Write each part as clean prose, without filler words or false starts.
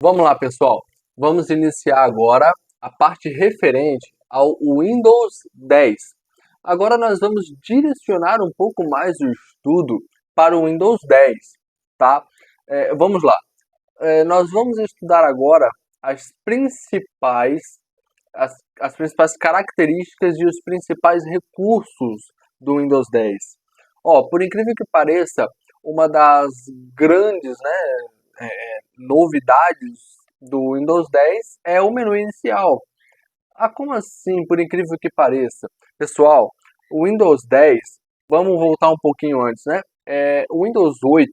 Vamos lá, pessoal. Vamos iniciar agora a parte referente ao Windows 10. Agora nós vamos direcionar um pouco mais o estudo para o Windows 10, tá? Vamos lá. Nós vamos estudar agora as principais, as principais características e os principais recursos do Windows 10. Por incrível que pareça, uma das grandes, novidades do Windows 10 é o menu inicial. Como assim, por incrível que pareça? Pessoal, o Windows 10, vamos voltar um pouquinho antes, né? O Windows 8,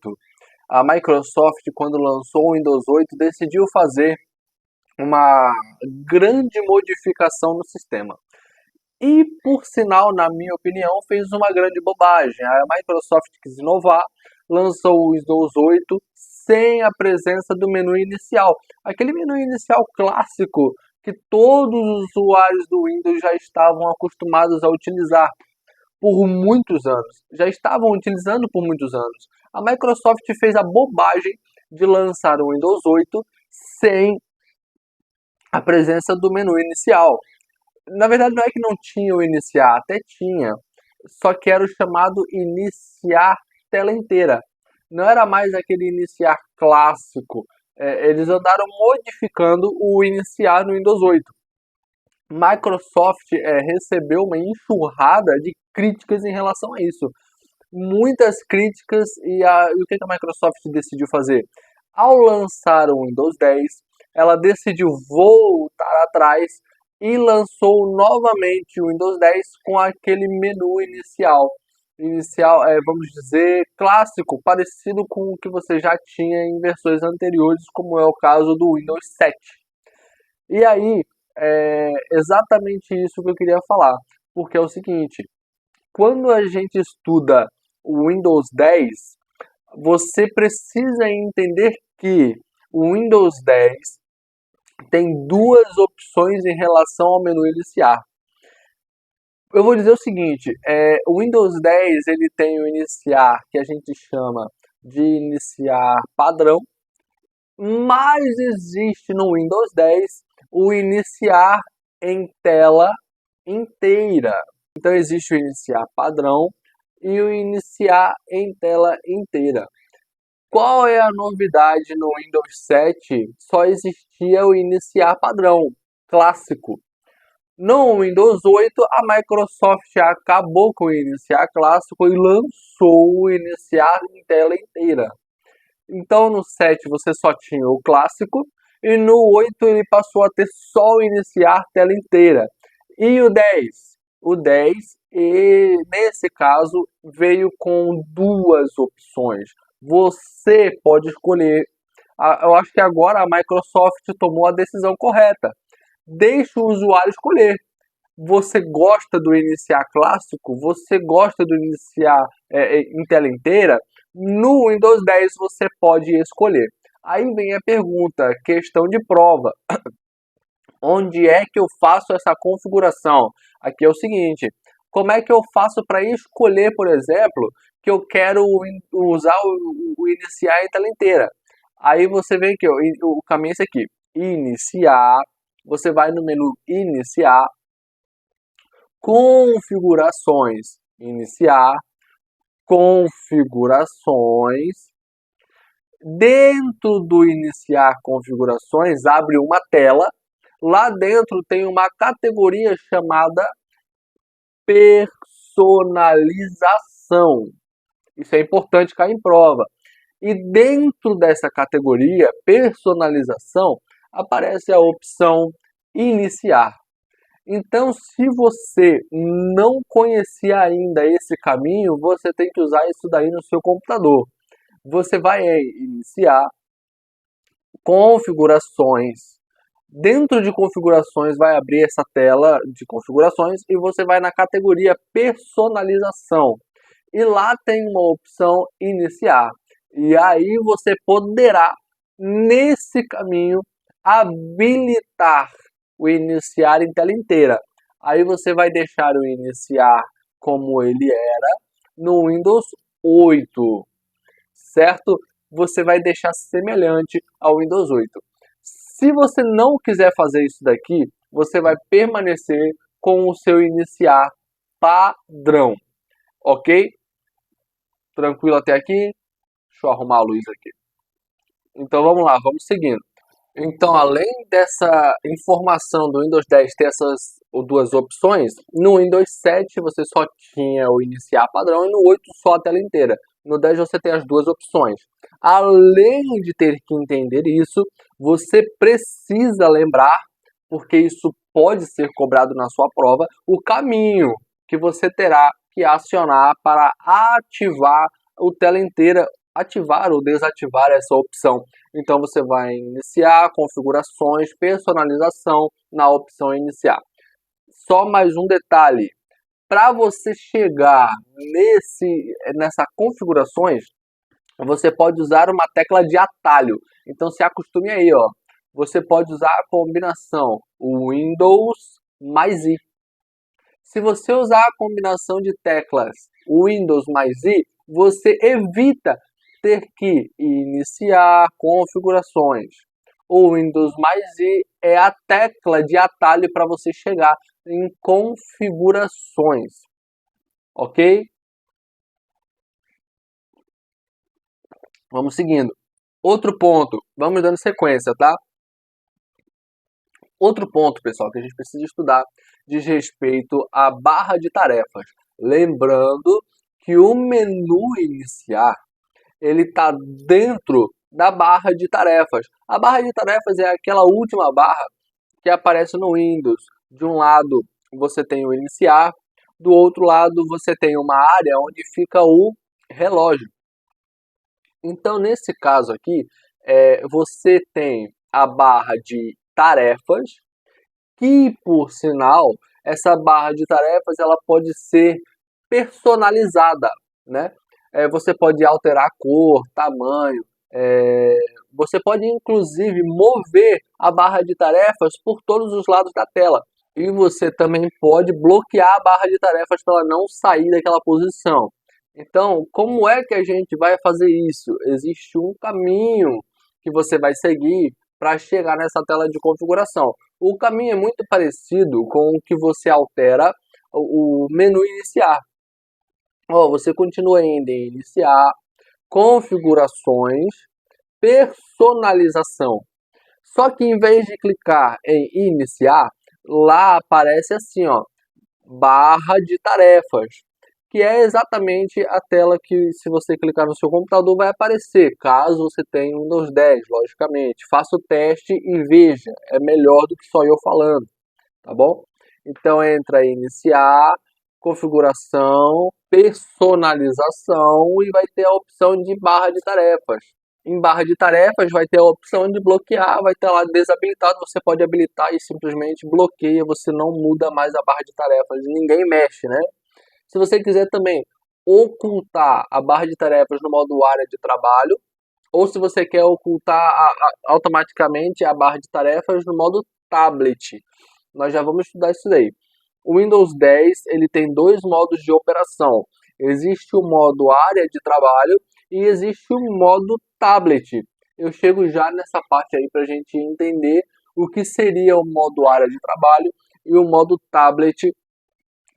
a Microsoft, quando lançou o Windows 8, decidiu fazer uma grande modificação no sistema. E, por sinal, na minha opinião, fez uma grande bobagem. A Microsoft quis inovar, lançou o Windows 8 sem a presença do menu inicial. Aquele menu inicial clássico que todos os usuários do Windows já estavam acostumados a utilizar por muitos anos. Já estavam utilizando por muitos anos. A Microsoft fez a bobagem de lançar o Windows 8 sem a presença do menu inicial. Na verdade, não é que não tinha o iniciar, até tinha, só que era o chamado iniciar tela inteira. Não era mais aquele iniciar clássico. Eles andaram modificando o iniciar no Windows 8. Microsoft recebeu uma enxurrada de críticas em relação a isso. Muitas críticas e o que a Microsoft decidiu fazer? Ao lançar o Windows 10, ela decidiu voltar atrás e lançou novamente o Windows 10 com aquele menu inicial. Vamos dizer, clássico, parecido com o que você já tinha em versões anteriores, como é o caso do Windows 7. E aí, é exatamente isso que eu queria falar, porque é o seguinte, quando a gente estuda o Windows 10, você precisa entender que o Windows 10 tem duas opções em relação ao menu iniciar. Eu vou dizer o seguinte, o Windows 10 ele tem o iniciar que a gente chama de iniciar padrão, mas existe no Windows 10 o iniciar em tela inteira. Então existe o iniciar padrão e o iniciar em tela inteira. Qual é a novidade no Windows 7? Só existia o iniciar padrão, clássico. No Windows 8, a Microsoft acabou com o iniciar clássico e lançou o iniciar em tela inteira. Então no 7 você só tinha o clássico e no 8 ele passou a ter só o iniciar tela inteira. E o 10? O 10, e nesse caso, veio com duas opções. Você pode escolher. Eu acho que agora a Microsoft tomou a decisão correta. Deixe o usuário escolher. Você gosta do iniciar clássico? Você gosta do iniciar em tela inteira? No Windows 10 você pode escolher. Aí vem a pergunta, questão de prova. Onde é que eu faço essa configuração? Aqui é o seguinte, como é que eu faço para escolher, por exemplo, que eu quero usar o iniciar em tela inteira? Aí você vem aqui, o caminho é esse aqui, iniciar, você vai no menu iniciar, configurações, iniciar, configurações. Dentro do iniciar configurações, abre uma tela. Lá dentro tem uma categoria chamada personalização. Isso é importante cair em prova. E dentro dessa categoria personalização aparece a opção iniciar. Então, se você não conhecia ainda esse caminho, você tem que usar isso daí no seu computador. Você vai iniciar configurações. Dentro de configurações vai abrir essa tela de configurações e você vai na categoria personalização. E lá tem uma opção iniciar. E aí você poderá, nesse caminho, habilitar o iniciar em tela inteira. Aí você vai deixar o iniciar como ele era no Windows 8, certo? Você vai deixar semelhante ao Windows 8. Se você não quiser fazer isso daqui, você vai permanecer com o seu iniciar padrão, ok? Tranquilo até aqui? Deixa eu arrumar a luz aqui. Então vamos lá, vamos seguindo. Então, além dessa informação do Windows 10 ter essas duas opções, no Windows 7 você só tinha o iniciar padrão e no 8 só a tela inteira. No 10 você tem as duas opções. Além de ter que entender isso, você precisa lembrar, porque isso pode ser cobrado na sua prova, o caminho que você terá que acionar para ativar o tela inteira, ativar ou desativar essa opção. Então você vai iniciar, configurações, personalização na opção iniciar. Só mais um detalhe, para você chegar nessa configurações, você pode usar uma tecla de atalho. Então se acostume aí, ó. Você pode usar a combinação Windows mais I. Se você usar a combinação de teclas Windows mais I, você evita ter que iniciar configurações. O Windows mais I é a tecla de atalho para você chegar em configurações, ok? Vamos seguindo. Outro ponto, vamos dando sequência, tá? Outro ponto, pessoal, que a gente precisa estudar diz respeito à barra de tarefas. Lembrando que o menu iniciar ele está dentro da barra de tarefas. A barra de tarefas é aquela última barra que aparece no Windows. De um lado você tem o iniciar, do outro lado você tem uma área onde fica o relógio. Então, nesse caso aqui, você tem a barra de tarefas, que, por sinal, essa barra de tarefas ela pode ser personalizada, né? Você pode alterar a cor, tamanho, você pode inclusive mover a barra de tarefas por todos os lados da tela. E você também pode bloquear a barra de tarefas para ela não sair daquela posição. Então, como é que a gente vai fazer isso? Existe um caminho que você vai seguir para chegar nessa tela de configuração. O caminho é muito parecido com o que você altera o menu iniciar. Você continua ainda em iniciar, configurações, personalização. Só que em vez de clicar em iniciar, lá aparece assim, ó, barra de tarefas, que é exatamente a tela que, se você clicar no seu computador, vai aparecer, caso você tenha um Windows 10, logicamente. Faça o teste e veja, é melhor do que só eu falando, tá bom? Então entra em iniciar, configuração, personalização e vai ter a opção de barra de tarefas. Em barra de tarefas vai ter a opção de bloquear, vai ter lá desabilitado, você pode habilitar e simplesmente bloqueia, você não muda mais a barra de tarefas, ninguém mexe, né? Se você quiser também ocultar a barra de tarefas no modo área de trabalho, ou se você quer ocultar automaticamente a barra de tarefas no modo tablet. Nós já vamos estudar isso daí. O Windows 10 ele tem dois modos de operação. Existe o modo área de trabalho e existe o modo tablet. Eu chego já nessa parte aí para a gente entender o que seria o modo área de trabalho e o modo tablet.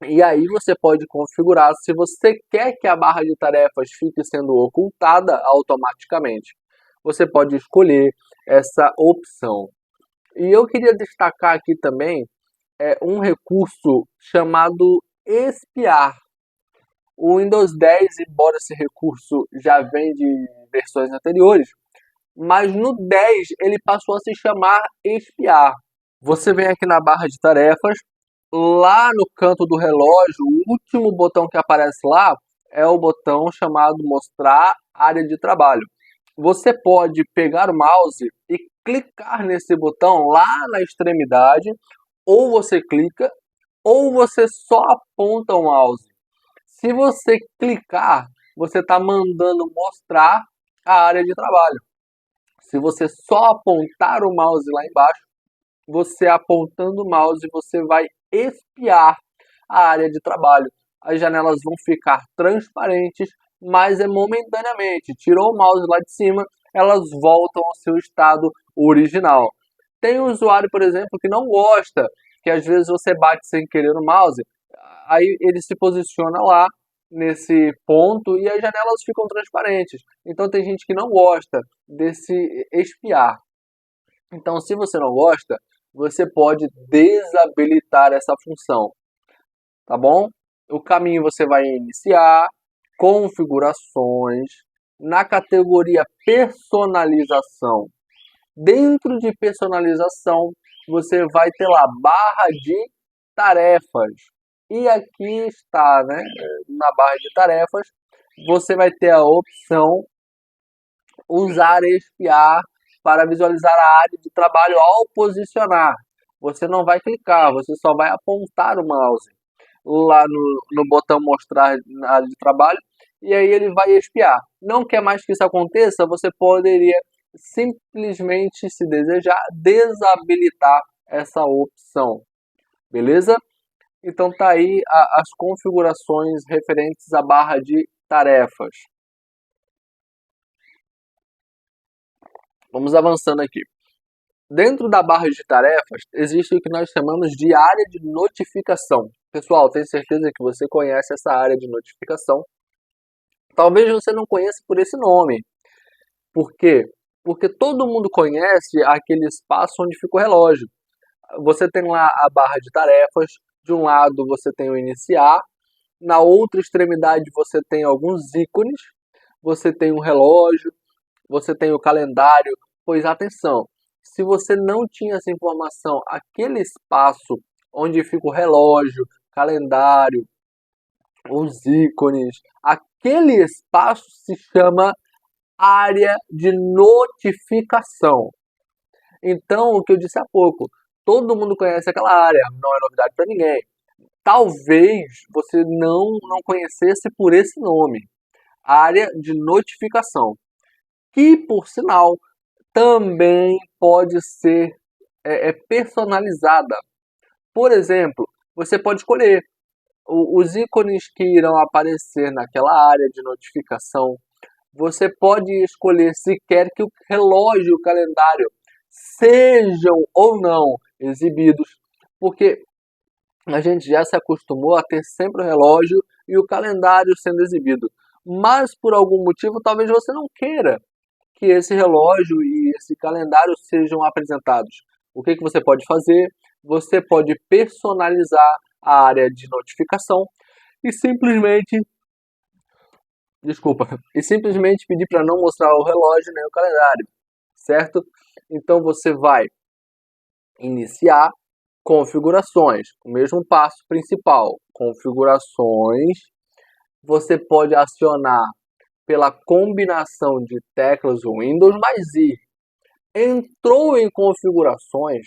E aí você pode configurar se você quer que a barra de tarefas fique sendo ocultada automaticamente. Você pode escolher essa opção. E eu queria destacar aqui também um recurso chamado espiar. O Windows 10, embora esse recurso já vem de versões anteriores, mas no 10 ele passou a se chamar espiar. Você vem aqui na barra de tarefas, lá no canto do relógio, o último botão que aparece lá é o botão chamado mostrar área de trabalho. Você pode pegar o mouse e clicar nesse botão lá na extremidade, ou você clica, ou você só aponta o mouse. Se você clicar, você está mandando mostrar a área de trabalho. Se você só apontar o mouse lá embaixo, você apontando o mouse, você vai espiar a área de trabalho. As janelas vão ficar transparentes, mas é momentaneamente. Tirou o mouse lá de cima, elas voltam ao seu estado original. Tem um usuário, por exemplo, que não gosta, que às vezes você bate sem querer no mouse, aí ele se posiciona lá nesse ponto e as janelas ficam transparentes. Então tem gente que não gosta desse espiar. Então, se você não gosta, você pode desabilitar essa função, tá bom? O caminho você vai iniciar, configurações, na categoria personalização. Dentro de personalização, você vai ter lá barra de tarefas. E aqui está, né? Na barra de tarefas, você vai ter a opção usar e espiar para visualizar a área de trabalho ao posicionar. Você não vai clicar, você só vai apontar o mouse lá no botão mostrar na área de trabalho e aí ele vai espiar. Não quer mais que isso aconteça, você poderia simplesmente, se desejar, desabilitar essa opção. Beleza? Então tá aí as configurações referentes à barra de tarefas. Vamos avançando aqui. Dentro da barra de tarefas, existe o que nós chamamos de área de notificação. Pessoal, tenho certeza que você conhece essa área de notificação. Talvez você não conheça por esse nome. Por quê? Porque todo mundo conhece aquele espaço onde fica o relógio. Você tem lá a barra de tarefas, de um lado você tem o iniciar, na outra extremidade você tem alguns ícones, você tem o relógio, você tem o calendário. Pois atenção, se você não tinha essa informação, aquele espaço onde fica o relógio, calendário, os ícones, aquele espaço se chama área de notificação. Então, o que eu disse há pouco, todo mundo conhece aquela área, não é novidade para ninguém. Talvez você não conhecesse por esse nome, área de notificação, que por sinal também pode ser personalizada. Por exemplo, você pode escolher os ícones que irão aparecer naquela área de notificação. Você pode escolher se quer que o relógio e o calendário sejam ou não exibidos, porque a gente já se acostumou a ter sempre o relógio e o calendário sendo exibido. Mas por algum motivo, talvez você não queira que esse relógio e esse calendário sejam apresentados. O que você pode fazer? Você pode personalizar a área de notificação e simplesmente pedir para não mostrar o relógio nem o calendário, certo? Então você vai iniciar configurações, o mesmo passo principal, configurações. Você pode acionar pela combinação de teclas Windows mais I. Entrou em configurações,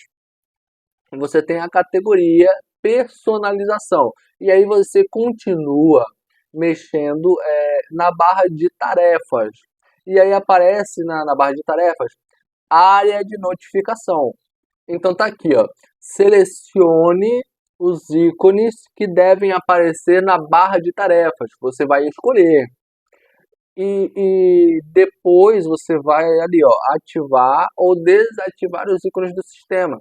você tem a categoria personalização. E aí você continua mexendo na barra de tarefas. E aí aparece na barra de tarefas área de notificação. Então tá aqui, ó. Selecione os ícones que devem aparecer na barra de tarefas. Você vai escolher. E depois você vai ali, ó, ativar ou desativar os ícones do sistema.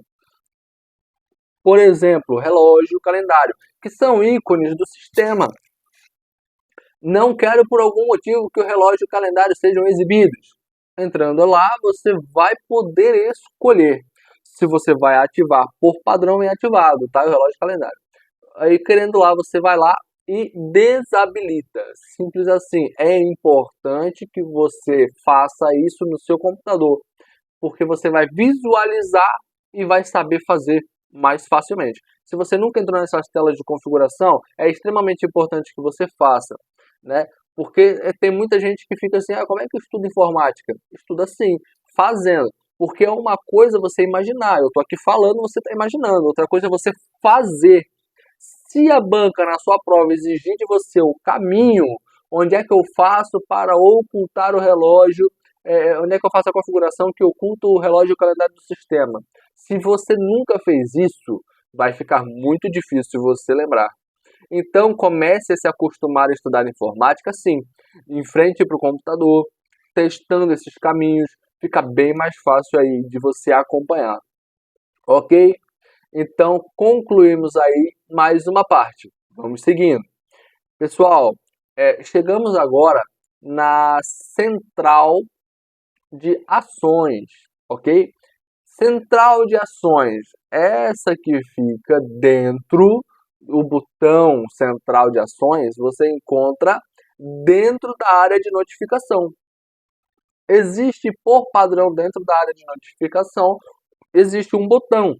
Por exemplo, relógio, calendário, que são ícones do sistema. Não quero por algum motivo que o relógio e o calendário sejam exibidos. Entrando lá, você vai poder escolher se você vai ativar por padrão em ativado, tá? O relógio e o calendário. Aí, querendo lá, você vai lá e desabilita. Simples assim. É importante que você faça isso no seu computador, porque você vai visualizar e vai saber fazer mais facilmente. Se você nunca entrou nessas telas de configuração, é extremamente importante que você faça, né? Porque tem muita gente que fica assim, como é que eu estudo informática? Estuda assim, fazendo. Porque é uma coisa você imaginar, eu estou aqui falando, você está imaginando. Outra coisa é você fazer. Se a banca na sua prova exigir de você o caminho, onde é que eu faço para ocultar o relógio, onde é que eu faço a configuração que oculta o relógio e o calendário do sistema. Se você nunca fez isso, vai ficar muito difícil você lembrar. Então comece a se acostumar a estudar informática sim, em frente para o computador, testando esses caminhos, fica bem mais fácil aí de você acompanhar. Ok? Então, concluímos aí mais uma parte. Vamos seguindo. Pessoal, chegamos agora na central de ações, ok? Central de ações, essa que fica dentro do botão central de ações, você encontra dentro da área de notificação. Existe por padrão dentro da área de notificação, existe um botão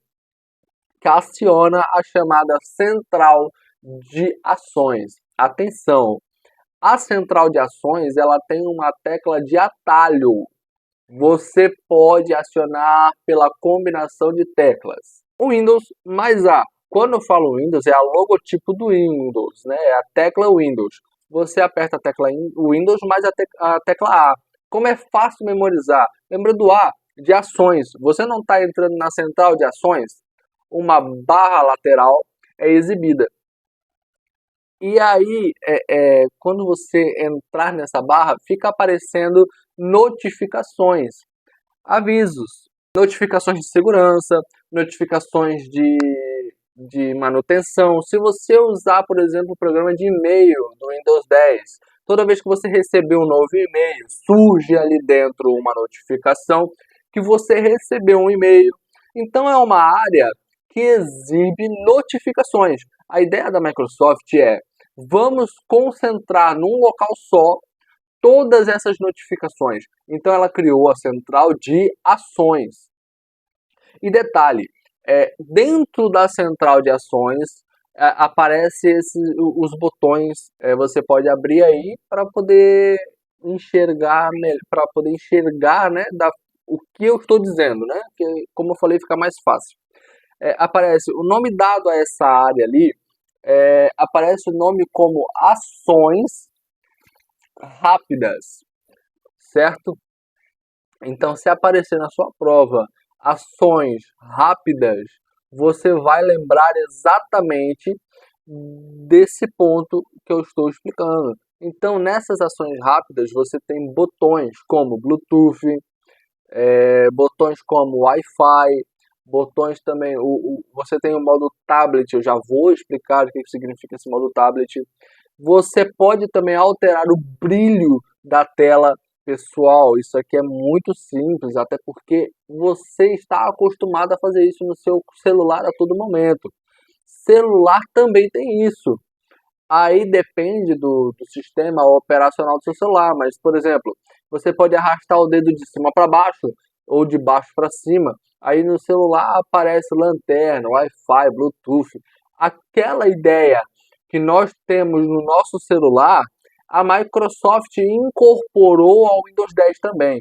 que aciona a chamada central de ações. Atenção, a central de ações ela tem uma tecla de atalho. Você pode acionar pela combinação de teclas. O Windows mais A. Quando eu falo Windows, é a logotipo do Windows, né? É a tecla Windows. Você aperta a tecla Windows mais a tecla A. Como é fácil memorizar? Lembra do A, de ações. Você não está entrando na central de ações? Uma barra lateral é exibida. E aí, quando você entrar nessa barra, fica aparecendo notificações, avisos, notificações de segurança, notificações de manutenção. Se você usar, por exemplo, o programa de e-mail do Windows 10, toda vez que você receber um novo e-mail, surge ali dentro uma notificação que você recebeu um e-mail. Então é uma área que exibe notificações. A ideia da Microsoft é: vamos concentrar num local só todas essas notificações. Então ela criou a central de ações. E detalhe, dentro da central de ações aparece os botões. Você pode abrir aí para poder enxergar, né, o que eu estou dizendo, né? Que, como eu falei, fica mais fácil. Aparece o nome dado a essa área ali, aparece o nome como ações rápidas, certo? Então, se aparecer na sua prova ações rápidas, você vai lembrar exatamente desse ponto que eu estou explicando. Então, nessas ações rápidas, você tem botões como Bluetooth, botões como Wi-Fi, botões também. Você tem o modo tablet, eu já vou explicar o que significa esse modo tablet. Você pode também alterar o brilho da tela. Pessoal, isso aqui é muito simples, até porque você está acostumado a fazer isso no seu celular a todo momento. Celular também tem isso. Aí depende do sistema operacional do seu celular, mas, por exemplo, você pode arrastar o dedo de cima para baixo ou de baixo para cima. Aí no celular aparece lanterna, Wi-Fi, Bluetooth. Aquela ideia que nós temos no nosso celular, a Microsoft incorporou ao Windows 10 também.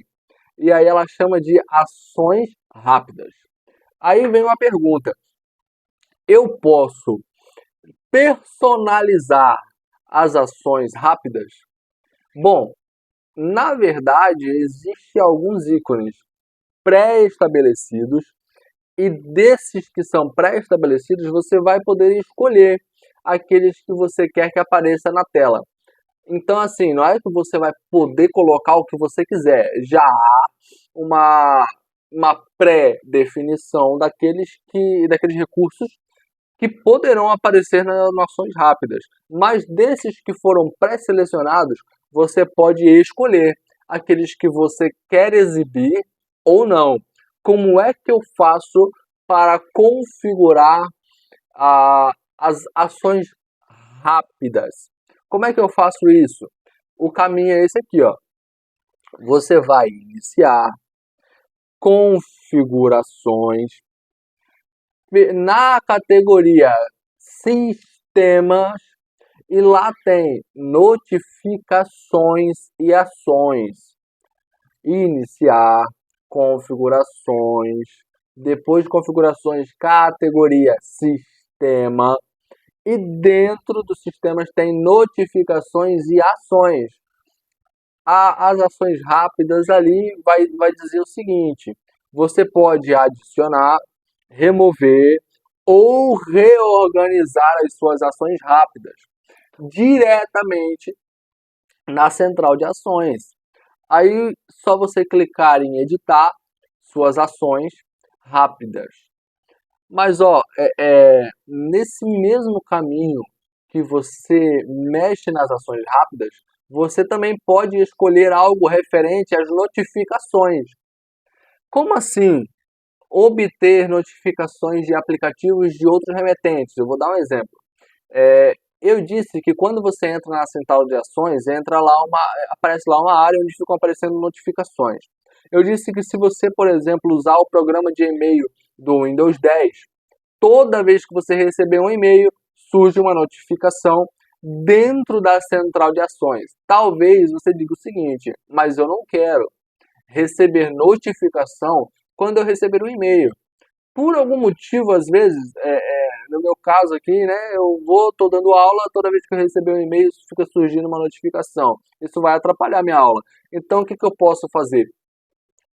E aí ela chama de ações rápidas. Aí vem uma pergunta: eu posso personalizar as ações rápidas? Bom, na verdade, existem alguns ícones pré-estabelecidos e desses que são pré-estabelecidos, você vai poder escolher aqueles que você quer que apareça na tela. Então, assim, não é que você vai poder colocar o que você quiser. Já há uma pré-definição daqueles recursos que poderão aparecer nas ações rápidas. Mas desses que foram pré-selecionados, você pode escolher aqueles que você quer exibir ou não. Como é que eu faço para configurar as ações rápidas? Como é que eu faço isso? O caminho é esse aqui, ó. Você vai iniciar configurações. Na categoria sistemas, e lá tem notificações e ações. Iniciar, configurações, depois de configurações, categoria sistema, e dentro dos sistemas tem notificações e ações. As ações rápidas ali vai dizer o seguinte: você pode adicionar, remover ou reorganizar as suas ações rápidas diretamente na central de ações. Aí só você clicar em editar suas ações rápidas. Mas nesse mesmo caminho que você mexe nas ações rápidas, você também pode escolher algo referente às notificações. Como assim? Obter notificações de aplicativos de outros remetentes. Eu vou dar um exemplo. Eu disse que quando você entra na central de ações, aparece lá uma área onde ficam aparecendo notificações. Eu disse que se você, por exemplo, usar o programa de e-mail do Windows 10, toda vez que você receber um e-mail, surge uma notificação dentro da central de ações. Talvez você diga o seguinte, mas eu não quero receber notificação quando eu receber um e-mail. Por algum motivo, às vezes, no meu caso aqui, né, tô dando aula, toda vez que eu receber um e-mail, fica surgindo uma notificação. Isso vai atrapalhar minha aula. Então, o que eu posso fazer?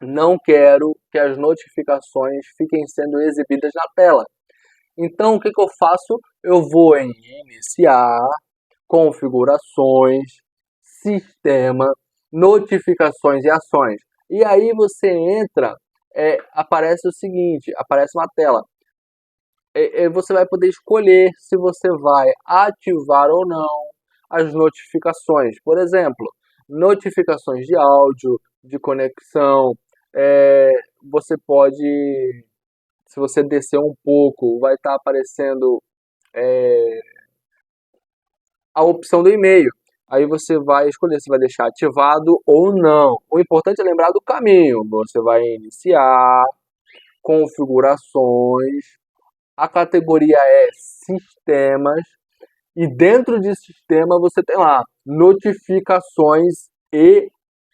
Não quero que as notificações fiquem sendo exibidas na tela. Então, o que eu faço? Eu vou em Iniciar, Configurações, Sistema, Notificações e Ações. E aí você entra, aparece o seguinte, aparece uma tela. Você vai poder escolher se você vai ativar ou não as notificações. Por exemplo, notificações de áudio, de conexão. Você pode, se você descer um pouco, vai estar aparecendo a opção do e-mail. Aí você vai escolher se vai deixar ativado ou não. O importante é lembrar do caminho. Você vai iniciar, configurações, a categoria é sistemas, e dentro de sistema você tem lá notificações e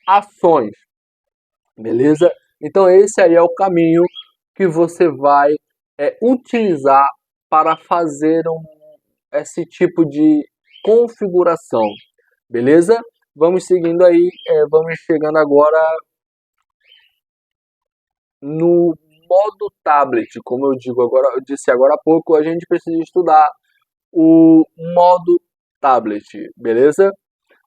ações. Beleza? Então esse aí é o caminho que você vai utilizar para fazer esse tipo de configuração. Beleza? Vamos seguindo aí, vamos chegando agora no modo tablet. Como eu disse agora há pouco, a gente precisa estudar o modo tablet, beleza?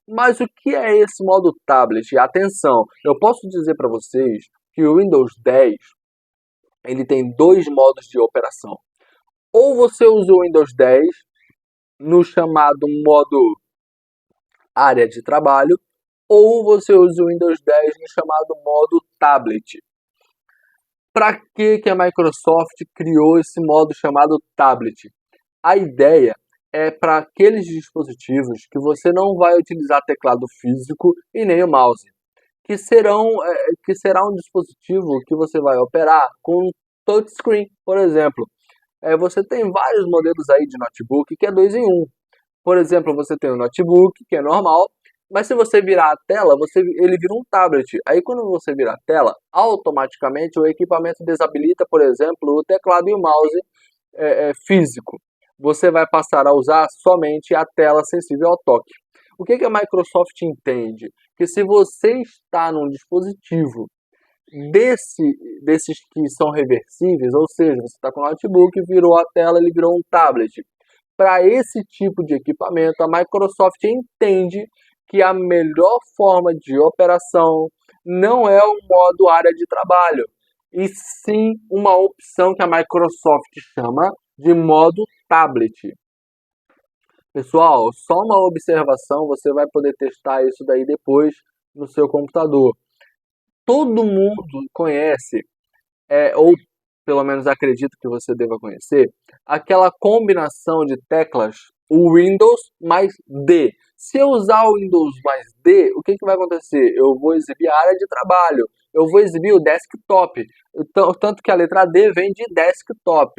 Mas o que é esse modo tablet? Atenção, eu posso dizer para vocês que o Windows 10 ele tem dois modos de operação. Ou você usa o Windows 10 no chamado modo área de trabalho, ou você usa o Windows 10 no chamado modo tablet. Para que a Microsoft criou esse modo chamado tablet? A ideia é para aqueles dispositivos que você não vai utilizar teclado físico e nem o mouse, que será um dispositivo que você vai operar com touchscreen, por exemplo. Você tem vários modelos aí de notebook que é 2 em 1. Por exemplo, você tem um notebook que é normal, mas se você virar a tela, ele vira um tablet. Aí quando você virar a tela, automaticamente o equipamento desabilita, por exemplo, o teclado e o mouse físico. Você vai passar a usar somente a tela sensível ao toque. O que a Microsoft entende? Que se você está num dispositivo desses que são reversíveis, ou seja, você está com o notebook, virou a tela, ele virou um tablet. Para esse tipo de equipamento, a Microsoft entende que a melhor forma de operação não é o modo área de trabalho, e sim uma opção que a Microsoft chama de modo tablet. Pessoal, só uma observação, você vai poder testar isso daí depois no seu computador. Todo mundo conhece, ou pelo menos acredito que você deva conhecer, aquela combinação de teclas, o Windows mais D. Se eu usar o Windows mais D, o que vai acontecer? Eu vou exibir a área de trabalho, eu vou exibir o desktop, tanto que a letra D vem de desktop.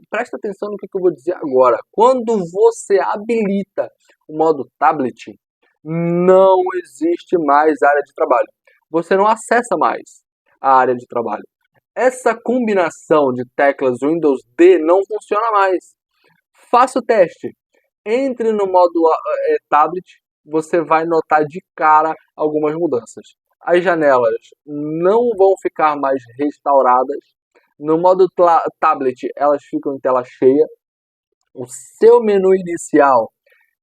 Presta atenção no que eu vou dizer agora. Quando você habilita o modo tablet, não existe mais área de trabalho. Você não acessa mais a área de trabalho. Essa combinação de teclas Windows D não funciona mais. Faça o teste. Entre no modo tablet, você vai notar de cara algumas mudanças. As janelas não vão ficar mais restauradas. No modo tablet, elas ficam em tela cheia. O seu menu inicial,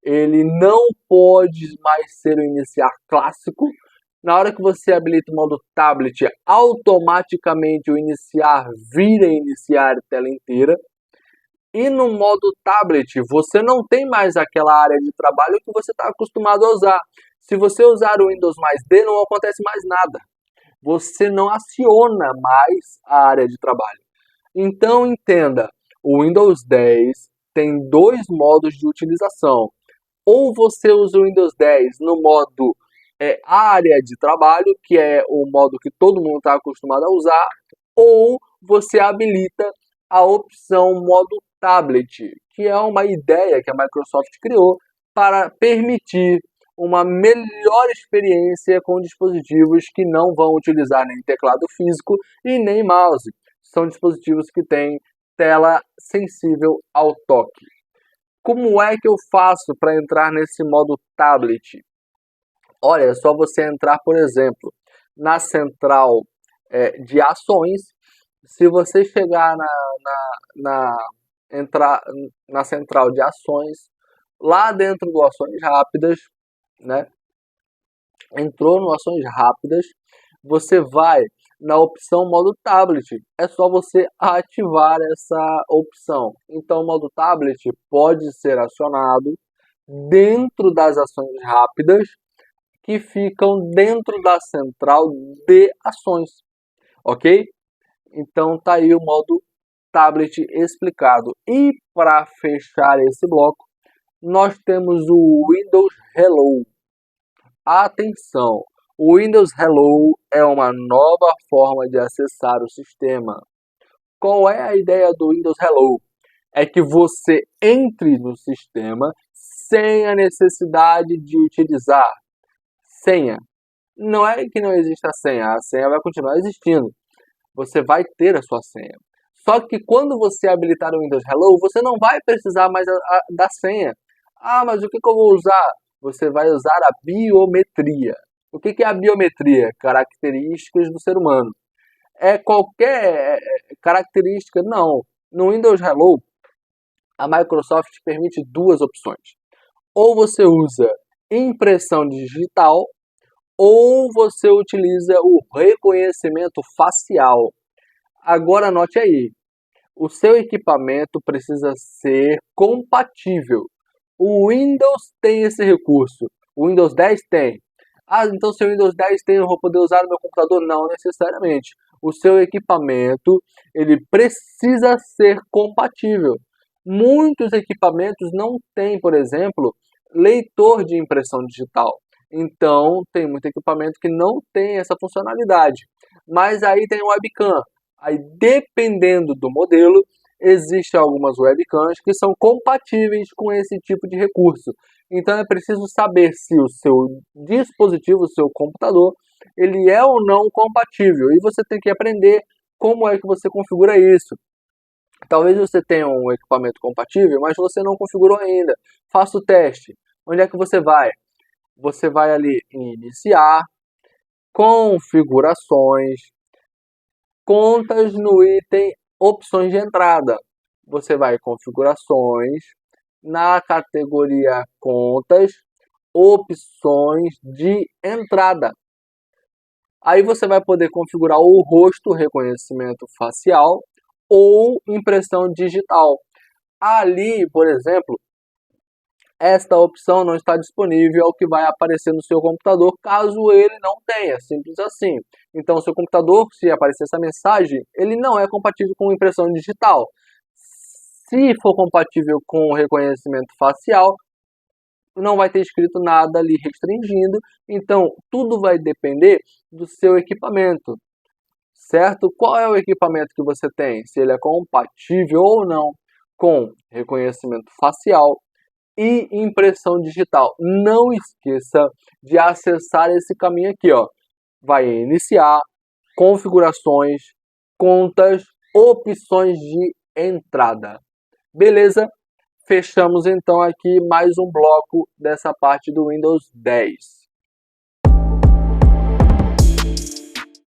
ele não pode mais ser o iniciar clássico. Na hora que você habilita o modo tablet, automaticamente o iniciar vira iniciar tela inteira. E no modo tablet, você não tem mais aquela área de trabalho que você está acostumado a usar. Se você usar o Windows mais D, não acontece mais nada. Você não aciona mais a área de trabalho. Então, entenda, o Windows 10 tem dois modos de utilização. Ou você usa o Windows 10 no modo área de trabalho, que é o modo que todo mundo está acostumado a usar, ou você habilita a opção modo tablet, que é uma ideia que a Microsoft criou para permitir uma melhor experiência com dispositivos que não vão utilizar nem teclado físico e nem mouse. São dispositivos que têm tela sensível ao toque. Como é que eu faço para entrar nesse modo tablet? Olha, é só você entrar, por exemplo, na central de ações. Se você chegar entrar na central de ações, lá dentro do Ações Rápidas, né? Entrou no Ações Rápidas, você vai na opção modo tablet. É só você ativar essa opção. Então, o modo tablet pode ser acionado dentro das ações rápidas que ficam dentro da central de ações, ok? Então tá aí o modo tablet explicado. E para fechar esse bloco, nós temos o Windows Hello. Atenção! O Windows Hello é uma nova forma de acessar o sistema. Qual é a ideia do Windows Hello? É que você entre no sistema sem a necessidade de utilizar senha. Não é que não exista a senha vai continuar existindo. Você vai ter a sua senha. Só que quando você habilitar o Windows Hello, você não vai precisar mais da senha. Ah, mas o que eu vou usar? Você vai usar a biometria. O que é a biometria? Características do ser humano. É qualquer característica? Não. No Windows Hello, a Microsoft permite duas opções. Ou você usa impressão digital, ou você utiliza o reconhecimento facial. Agora anote aí, o seu equipamento precisa ser compatível. O Windows tem esse recurso, o Windows 10 tem. Ah, então se o Windows 10 tem, eu vou poder usar no meu computador? Não necessariamente. O seu equipamento, ele precisa ser compatível. Muitos equipamentos não têm, por exemplo, leitor de impressão digital. Então, tem muito equipamento que não tem essa funcionalidade. Mas aí tem o webcam. Aí, dependendo do modelo, existem algumas webcams que são compatíveis com esse tipo de recurso. Então, é preciso saber se o seu dispositivo, o seu computador, ele é ou não compatível. E você tem que aprender como é que você configura isso. Talvez você tenha um equipamento compatível, mas você não configurou ainda. Faça o teste. Onde é que você vai? Você vai ali em iniciar, configurações, contas no item opções de entrada. Você vai em configurações, na categoria contas, opções de entrada. Aí você vai poder configurar o rosto, reconhecimento facial ou impressão digital. Ali, por exemplo, esta opção não está disponível, é o que vai aparecer no seu computador, caso ele não tenha, simples assim. Então, o seu computador, se aparecer essa mensagem, ele não é compatível com impressão digital. Se for compatível com reconhecimento facial, não vai ter escrito nada ali restringindo, então tudo vai depender do seu equipamento, certo? Qual é o equipamento que você tem? Se ele é compatível ou não com reconhecimento facial e impressão digital. Não esqueça de acessar esse caminho aqui, ó. Vai em iniciar, configurações, contas, opções de entrada. Beleza? Fechamos então aqui mais um bloco dessa parte do Windows 10.